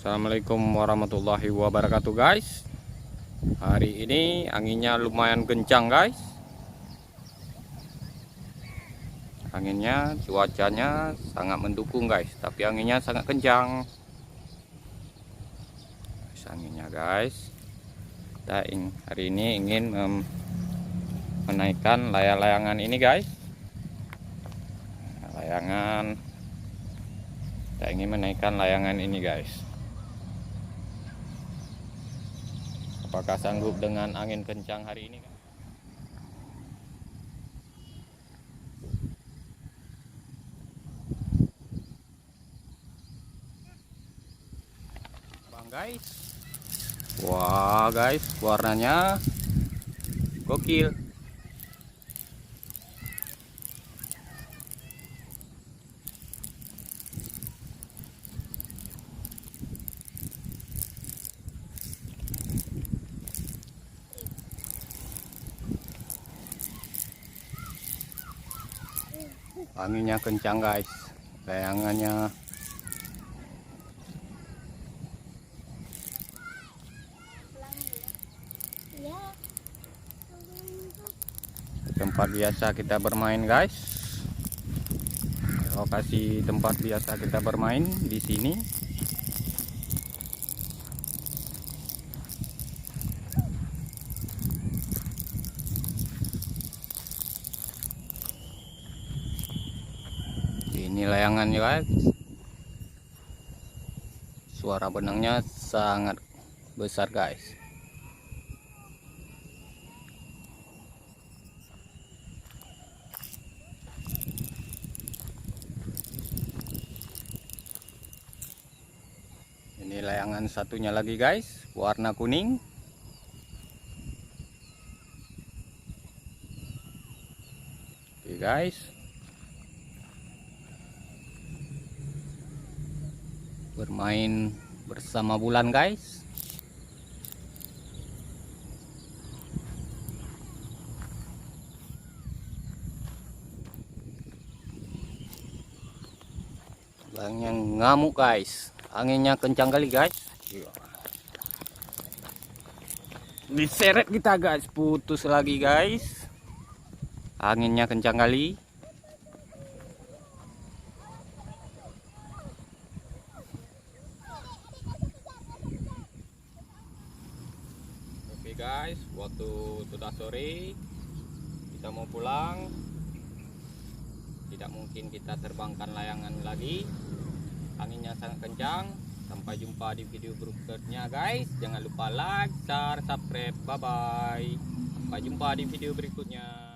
Assalamualaikum warahmatullahi wabarakatuh guys. Hari ini anginnya lumayan kencang guys. Anginnya, cuacanya sangat mendukung guys. Tapi anginnya sangat kencang. Anginnya guys. Kita hari ini ingin menaikkan layang-layangan ini guys. Kita ingin menaikkan layangan ini guys. Apakah sanggup dengan angin kencang hari ini? Bang guys. Wah guys, warnanya gokil. Anginnya kencang guys, layangannya tempat biasa kita bermain guys. Lokasi tempat biasa kita bermain di sini. Ini layangannya guys. Suara benangnya sangat besar guys. Ini layangan satunya lagi guys, warna kuning. Oke guys. Bermain bersama bulan guys. Bulangnya ngamuk guys. Anginnya kencang kali guys. Diseret kita guys, putus lagi guys. Anginnya kencang kali. Oke guys, waktu sudah sore, kita mau pulang. Tidak mungkin kita terbangkan layangan lagi. Anginnya sangat kencang. Sampai jumpa di video berikutnya guys. Jangan lupa like, share, subscribe. Bye bye. Sampai jumpa di video berikutnya.